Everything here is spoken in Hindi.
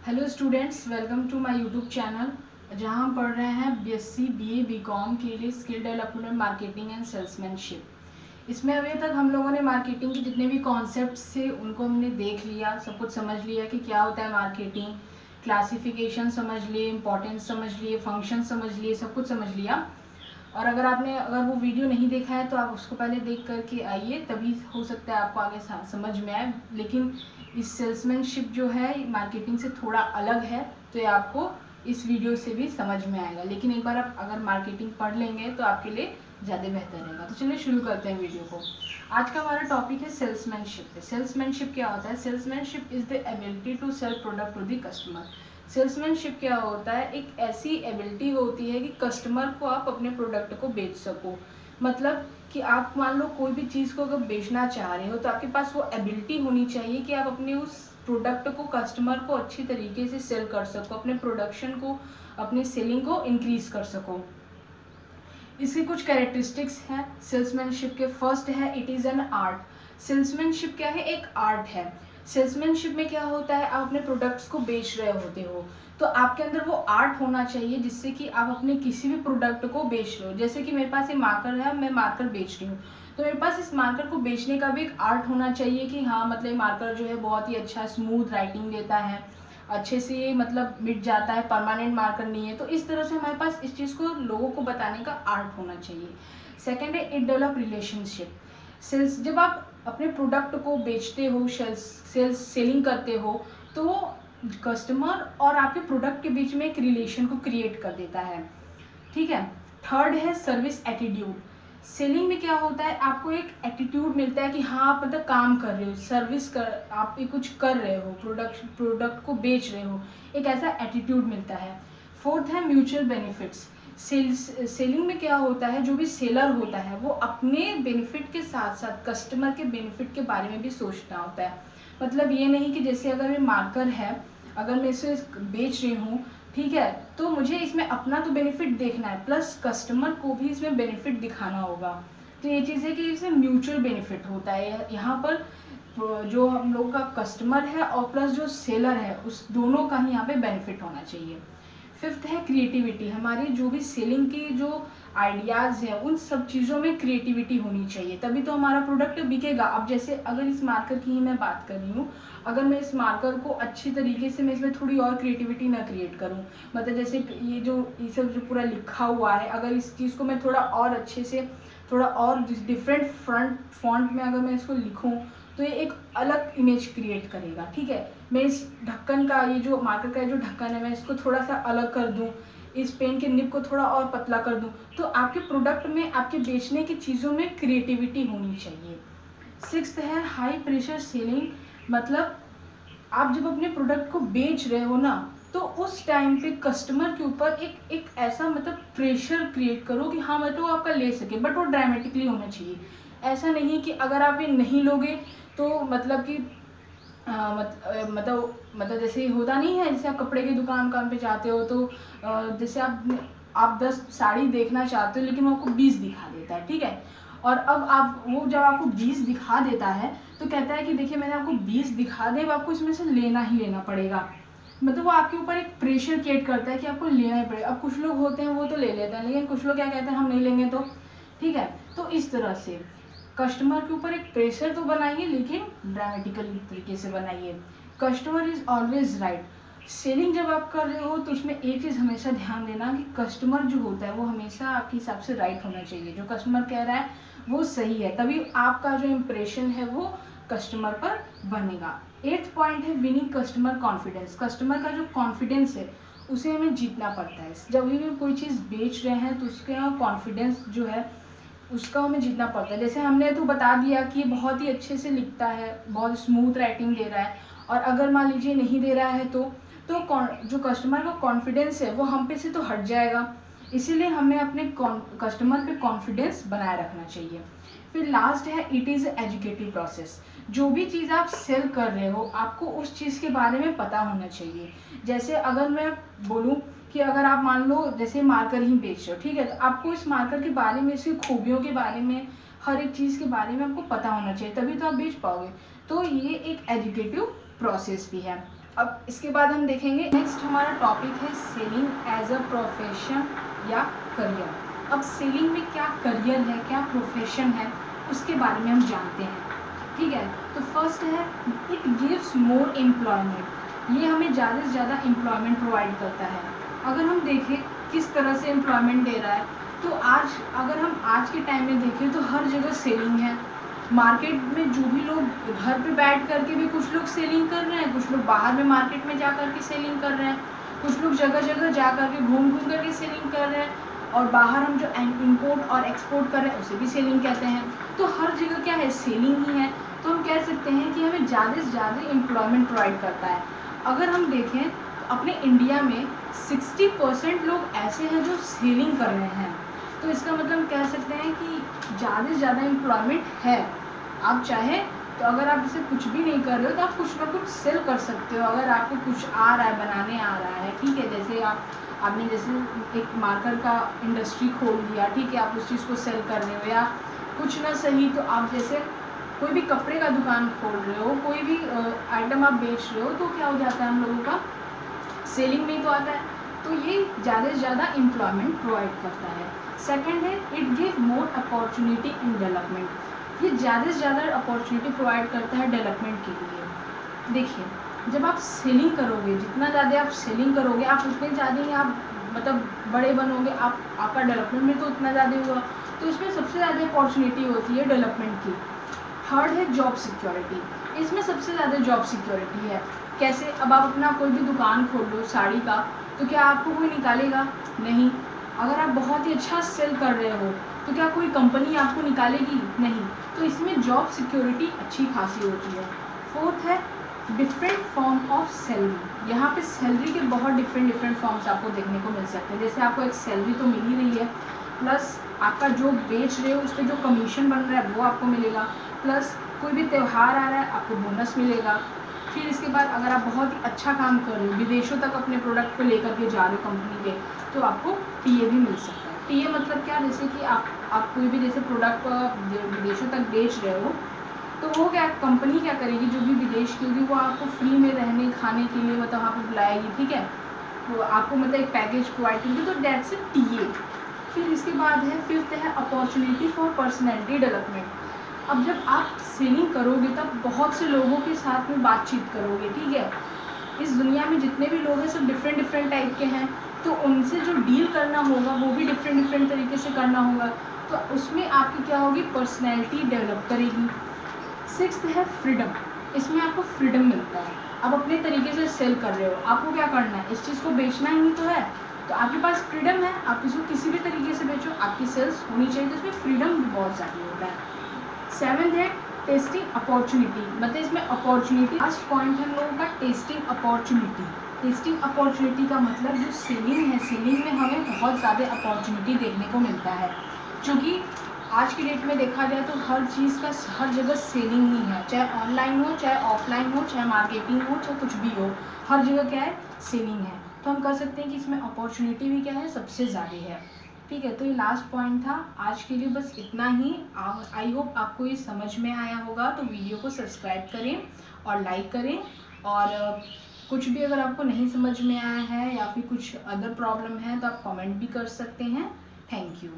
Hello students, welcome to my YouTube channel जहां हम पढ़ रहे हैं बीएससी बीए बीकॉम के लिए skill development marketing and salesmanship. इसमें अभी तक हम लोगों ने मार्केटिंग के जितने भी कॉन्सेप्ट्स थे उनको हमने देख लिया, सब कुछ समझ लिया कि क्या होता है मार्केटिंग, क्लासिफिकेशन समझ लिए, इंपॉर्टेंस समझ लिए, फंक्शन समझ लिए, सब कुछ समझ लिया। और अगर वो वीडियो नहीं देखा है तो आप उसको पहले देख करके आइए, तभी हो सकता है आपको आगे समझ में आए। लेकिन इस सेल्समैनशिप जो है मार्केटिंग से थोड़ा अलग है, तो ये आपको इस वीडियो से भी समझ में आएगा। लेकिन एक बार आप अगर मार्केटिंग पढ़ लेंगे तो आपके लिए ज़्यादा बेहतर रहेगा। तो चलिए शुरू करते हैं वीडियो को। आज का हमारा टॉपिक है सेल्समैनशिप। सेल्समैनशिप क्या होता है? Salesmanship is the ability to sell product to the customer. Salesmanship क्या होता है? एक ऐसी एबिलिटी होती है कि कस्टमर को आप अपने प्रोडक्ट को बेच सको। मतलब कि आप मान लो कोई भी चीज़ को अगर बेचना चाह रहे हो तो आपके पास वो एबिलिटी होनी चाहिए कि आप अपने उस प्रोडक्ट को कस्टमर को अच्छी तरीके से सेल कर सको, अपने प्रोडक्शन को, अपने सेलिंग को इंक्रीज कर सको। इसके कुछ कैरेक्टरिस्टिक्स हैं सेल्समैनशिप के। फर्स्ट है, it is an art. Salesmanship क्या है? एक आर्ट है। सेल्समैनशिप में क्या होता है? आप अपने प्रोडक्ट्स को बेच रहे होते हो तो आपके अंदर वो आर्ट होना चाहिए जिससे कि आप अपने किसी भी प्रोडक्ट को बेच रहे हो। जैसे कि मेरे पास ये मार्कर है, मैं मार्कर बेच रही हूँ, तो मेरे पास इस मार्कर को बेचने का भी एक आर्ट होना चाहिए कि हाँ मतलब मार्कर जो है बहुत ही अच्छा स्मूथ राइटिंग देता है, अच्छे से ये मतलब मिट जाता है, परमानेंट मार्कर नहीं है। तो इस तरह से हमारे पास इस चीज़ को लोगों को बताने का आर्ट होना चाहिए। सेकेंड है, इट डेवलप रिलेशनशिप। सेल्स, जब आप अपने प्रोडक्ट को बेचते हो, सेलिंग करते हो, तो कस्टमर और आपके प्रोडक्ट के बीच में एक रिलेशन को क्रिएट कर देता है। ठीक है। थर्ड है सर्विस एटीट्यूड। सेलिंग में क्या होता है? आपको एक एटीट्यूड मिलता है कि हाँ आप मतलब काम कर रहे हो, सर्विस कर, आप ये कुछ कर रहे हो, प्रोडक्ट को बेच रहे हो, एक ऐसा एटीट्यूड मिलता है। फोर्थ है म्यूचुअल बेनिफिट्स। सेलिंग में क्या होता है? जो भी सेलर होता है वो अपने बेनिफिट के साथ साथ कस्टमर के बेनिफिट के बारे में भी सोचना होता है। मतलब ये नहीं कि जैसे अगर ये मार्कर है, अगर मैं इसे बेच रही हूँ, ठीक है, तो मुझे इसमें अपना तो बेनिफिट देखना है, प्लस कस्टमर को भी इसमें बेनिफिट दिखाना होगा। तो ये चीज़ है कि इसमें म्यूचुअल बेनिफिट होता है। यहाँ पर जो हम लोग का कस्टमर है और प्लस जो सेलर है, उस दोनों का ही यहाँ पे बेनिफिट होना चाहिए। फिफ्थ है क्रिएटिविटी। हमारी जो भी सेलिंग की जो आइडियाज़ हैं उन सब चीज़ों में क्रिएटिविटी होनी चाहिए, तभी तो हमारा प्रोडक्ट बिकेगा। अब जैसे अगर इस मार्कर की ही मैं बात कर रही हूँ, अगर मैं इस मार्कर को अच्छी तरीके से, मैं इसमें थोड़ी और क्रिएटिविटी ना क्रिएट करूँ, मतलब जैसे ये सब जो पूरा लिखा हुआ है, अगर इस चीज़ को मैं थोड़ा और अच्छे से, थोड़ा और डिफरेंट फॉन्ट में अगर मैं इसको लिखूँ तो ये एक अलग इमेज क्रिएट करेगा। ठीक है। मैं इस ढक्कन का, ये जो मार्कर का जो ढक्कन है, मैं इसको थोड़ा सा अलग कर दूं, इस पेन के निब को थोड़ा और पतला कर दूं, तो आपके प्रोडक्ट में, आपके बेचने की चीज़ों में क्रिएटिविटी होनी चाहिए। सिक्स्थ है हाई प्रेशर सेलिंग। मतलब आप जब अपने प्रोडक्ट को बेच रहे हो ना, तो उस टाइम पे कस्टमर के ऊपर एक ऐसा मतलब प्रेशर क्रिएट करो कि हाँ मतलब वो आपका ले सके, बट वो ड्रामेटिकली होना चाहिए। ऐसा नहीं कि अगर आप ये नहीं लोगे तो मतलब कि मतलब जैसे होता नहीं है, जैसे आप कपड़े की दुकान पे जाते हो तो जैसे आप 10 साड़ी देखना चाहते हो लेकिन वो आपको 20 दिखा देता है। ठीक है। और अब आप वो जब आपको 20 दिखा देता है तो कहता है कि देखिए मैंने आपको 20 दिखा दे, अब आपको इसमें से लेना ही लेना पड़ेगा। मतलब वो आपके ऊपर एक प्रेशर क्रिएट करता है कि आपको लेना ही पड़ेगा। अब कुछ लोग होते हैं वो तो ले लेते हैं, लेकिन कुछ लोग क्या कहते हैं, हम नहीं लेंगे तो। ठीक है। तो इस तरह से कस्टमर के ऊपर एक प्रेशर तो बनाइए, लेकिन ड्रामेटिकल तरीके से बनाइए। Customer is always right. Selling जब आप कर रहे हो तो उसमें एक चीज़ हमेशा ध्यान देना कि कस्टमर जो होता है वो हमेशा आपके हिसाब से राइट होना चाहिए। जो कस्टमर कह रहा है वो सही है, तभी आपका जो इम्प्रेशन है वो कस्टमर पर बनेगा। 8th पॉइंट है विनिंग कस्टमर कॉन्फिडेंस। कस्टमर का जो कॉन्फिडेंस है उसे हमें जीतना पड़ता है। जब भी कोई चीज़ बेच रहे हैं तो उसका कॉन्फिडेंस जो है उसका हमें जीतना पड़ता है। जैसे हमने तो बता दिया कि बहुत ही अच्छे से लिखता है, बहुत स्मूथ राइटिंग दे रहा है, और अगर मान लीजिए नहीं दे रहा है तो जो कस्टमर का कॉन्फिडेंस है वो हम पे से तो हट जाएगा। इसीलिए हमें अपने कस्टमर पे कॉन्फिडेंस बनाए रखना चाहिए। फिर लास्ट है, इट इज़ एजुकेटिव प्रोसेस। जो भी चीज़ आप सेल कर रहे हो आपको उस चीज़ के बारे में पता होना चाहिए। जैसे अगर मैं बोलूँ कि अगर आप मान लो जैसे मार्कर ही बेच रहे हो, ठीक है, तो आपको इस मार्कर के बारे में, इसकी खूबियों के बारे में, हर एक चीज़ के बारे में आपको पता होना चाहिए, तभी तो आप बेच पाओगे। तो ये एक एजुकेटिव प्रोसेस भी है। अब इसके बाद हम देखेंगे नेक्स्ट हमारा टॉपिक है सेलिंग एज अ प्रोफेशन या करियर। अब सेलिंग में क्या करियर है, क्या प्रोफेशन है, उसके बारे में हम जानते हैं। ठीक है, तो फर्स्ट है इट गिव्स मोर एम्प्लॉयमेंट। ये हमें ज़्यादा से ज़्यादा एम्प्लॉयमेंट प्रोवाइड करता है। अगर हम देखें किस तरह से एम्प्लॉयमेंट दे रहा है, तो अगर हम आज के टाइम में देखें तो हर जगह सेलिंग है। मार्केट में जो भी लोग घर पे बैठ करके भी कुछ लोग सेलिंग कर रहे हैं, कुछ लोग बाहर में मार्केट में जा कर के सेलिंग कर रहे हैं, कुछ लोग जगह जगह जा कर के घूम घूम करके सेलिंग कर रहे हैं, और बाहर हम जो इंपोर्ट और एक्सपोर्ट कर रहे हैं उसे भी सेलिंग कहते हैं। तो हर जगह क्या है, सेलिंग ही है। तो हम कह सकते हैं कि हमें ज़्यादा से ज़्यादा एम्प्लॉयमेंट प्रोवाइड करता है। अगर हम देखें तो अपने इंडिया में 60% लोग ऐसे हैं जो सेलिंग कर रहे हैं। तो इसका मतलब कह सकते हैं कि ज़्यादा से ज़्यादा एम्प्लॉयमेंट है। आप चाहे तो अगर आप इसे कुछ भी नहीं कर रहे हो तो आप कुछ ना कुछ सेल कर सकते हो। अगर आपको कुछ आ रहा है, बनाने आ रहा है, ठीक है, जैसे आपने जैसे एक मार्कर का इंडस्ट्री खोल दिया, ठीक है, आप उस चीज़ को सेल कर रहे हो, या कुछ ना सही तो आप जैसे कोई भी कपड़े का दुकान खोल रहे हो, कोई भी आइटम आप बेच रहे हो, तो क्या हो जाता है हम लोगों का, सेलिंग में तो आता है। तो ये ज़्यादा से ज़्यादा एम्प्लॉयमेंट प्रोवाइड करता है। सेकंड है it give more opportunity in development. ये ज़्यादा से ज़्यादा अपॉर्चुनिटी प्रोवाइड करता है डेवलपमेंट के लिए। देखिए, जब आप सेलिंग करोगे, जितना ज़्यादा आप सेलिंग करोगे, आप उतने ज़्यादा ही आप मतलब बड़े बनोगे, आपका डेवलपमेंट में तो उतना ज़्यादा हुआ। तो इसमें सबसे ज़्यादा अपॉर्चुनिटी होती है डेवलपमेंट की। थर्ड है जॉब सिक्योरिटी। इसमें सबसे ज़्यादा जॉब सिक्योरिटी है। कैसे, अब आप अपना कोई भी दुकान खोल लो साड़ी का, तो क्या आपको कोई निकालेगा? नहीं। अगर आप बहुत ही अच्छा सेल कर रहे हो तो क्या कोई कंपनी आपको निकालेगी? नहीं। तो इसमें जॉब सिक्योरिटी अच्छी खासी होती है। फोर्थ है डिफरेंट फॉर्म ऑफ सैलरी। यहाँ पे सैलरी के बहुत डिफरेंट फॉर्म्स आपको देखने को मिल सकते हैं। जैसे आपको एक सैलरी तो मिल ही रही है, प्लस आपका जो बेच रहे हो उस पर जो कमीशन बन रहा है वो आपको मिलेगा, प्लस कोई भी त्यौहार आ रहा है आपको बोनस मिलेगा। फिर इसके बाद अगर आप बहुत ही अच्छा काम कर रहे हो, विदेशों तक अपने प्रोडक्ट को लेकर के जा रहे हो कंपनी के, तो आपको टीए भी मिल सकता है। टीए मतलब क्या, जैसे कि आप कोई भी जैसे प्रोडक्ट विदेशों तक बेच रहे हो, तो वो क्या कंपनी क्या करेगी, जो भी विदेश की होगी वो आपको फ्री में रहने खाने के लिए मतलब वहाँ पर बुलाएगी, ठीक है, वो आपको मतलब एक पैकेज प्रोवाइड करेगी, तो डेट्स ए टीए। फिर इसके बाद है फिफ्थ है अपॉर्चुनिटी फॉर पर्सनैलिटी डेवलपमेंट। अब जब आप सेलिंग करोगे तब बहुत से लोगों के साथ में बातचीत करोगे, ठीक है। इस दुनिया में जितने भी लोग हैं सब डिफरेंट टाइप के हैं, तो उनसे जो डील करना होगा वो भी डिफरेंट तरीके से करना होगा। तो उसमें आपकी क्या होगी, पर्सनैलिटी डेवलप करेगी। सिक्स्थ है फ्रीडम। इसमें आपको फ्रीडम मिलता है। आप अपने तरीके से सेल कर रहे हो, आपको क्या करना है, इस चीज़ को बेचना ही तो है, तो आपके पास फ्रीडम है, आप इसको किसी भी तरीके से बेचो, आपकी सेल्स होनी चाहिए। तो इसमें फ्रीडम भी बहुत ज़्यादा होता है। सेवेंथ है टेस्टिंग अपॉर्चुनिटी। मतलब इसमें अपॉर्चुनिटी लास्ट पॉइंट है हम लोगों का, टेस्टिंग अपॉर्चुनिटी। टेस्टिंग अपॉर्चुनिटी का मतलब जो सेलिंग है, सेलिंग में हमें बहुत ज़्यादा अपॉर्चुनिटी देखने को मिलता है, क्योंकि आज की डेट में देखा जाए तो हर चीज़ का हर जगह सेलिंग ही है, चाहे ऑनलाइन हो, चाहे ऑफलाइन हो, चाहे मार्केटिंग हो, चाहे कुछ भी हो, हर जगह क्या है, सेलिंग है। तो हम कह सकते हैं कि इसमें अपॉर्चुनिटी भी क्या है, सबसे ज़्यादा है। ठीक है, तो ये लास्ट पॉइंट था आज के लिए, बस इतना ही। आई होप आपको ये समझ में आया होगा। तो वीडियो को सब्सक्राइब करें और लाइक करें, और कुछ भी अगर आपको नहीं समझ में आया है या फिर कुछ अदर प्रॉब्लम है तो आप कमेंट भी कर सकते हैं। Thank you.